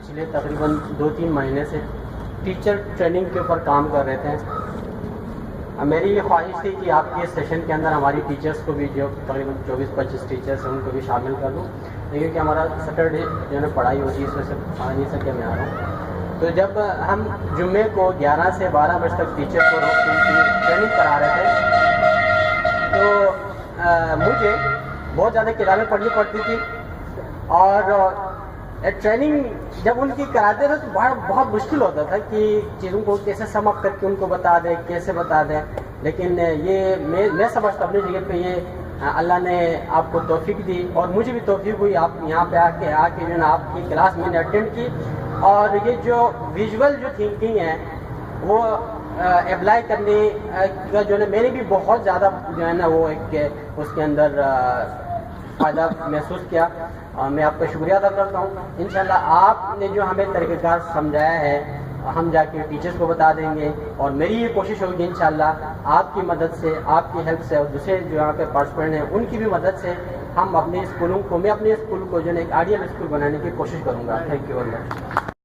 پچھلے تقریباً 2-3 مہینے سے ٹیچر ٹریننگ کے اوپر کام کر رہے تھے. میری یہ خواہش تھی کہ آپ کے سیشن کے اندر ہماری ٹیچرز کو بھی جو تقریباً 24-25 ٹیچرس ہیں ان کو بھی شامل کر لوں, کیونکہ ہمارا سیٹرڈے جو ہے نا پڑھائی ہوتی ہے, اس وجہ سے آ نہیں سکے میں آ رہا ہوں. تو جب ہم جمعے کو 11 سے 12 بجے تک ٹیچر کو ٹریننگ کرا رہے تھے, تو مجھے بہت زیادہ کتابیں پڑھنی پڑتی تھی, اور ٹریننگ جب ان کی کراتے تھے تو بہت مشکل ہوتا تھا کہ چیزوں کو کیسے سم اپ کر کے ان کو بتا دیں, کیسے بتا دیں. لیکن یہ میں سمجھتا اپنی جگہ پہ یہ اللہ نے آپ کو توفیق دی, اور مجھے بھی توفیق ہوئی. آپ یہاں پہ آ کے جو ہے نا آپ کی کلاس میں نے اٹینڈ کی, اور یہ جو ویژول جو تھنکنگ ہے وہ اپلائی کرنے کا جو ہے نا میں نے بھی بہت زیادہ جو ہے نا وہ ایک اس کے اندر فائدہ محسوس کیا. میں آپ کا شکریہ ادا کرتا ہوں. انشاءاللہ آپ نے جو ہمیں طریقہ کار سمجھایا ہے ہم جا کے ٹیچرز کو بتا دیں گے, اور میری یہ کوشش ہوگی انشاءاللہ آپ کی مدد سے, آپ کی ہیلپ سے, اور دوسرے جو یہاں پہ پارٹیسپینٹ ہیں ان کی بھی مدد سے ہم اپنے اسکولوں کو, میں اپنے اسکول کو جو ہے ایک آئیڈیل اسکول بنانے کی کوشش کروں گا. Thank you very much.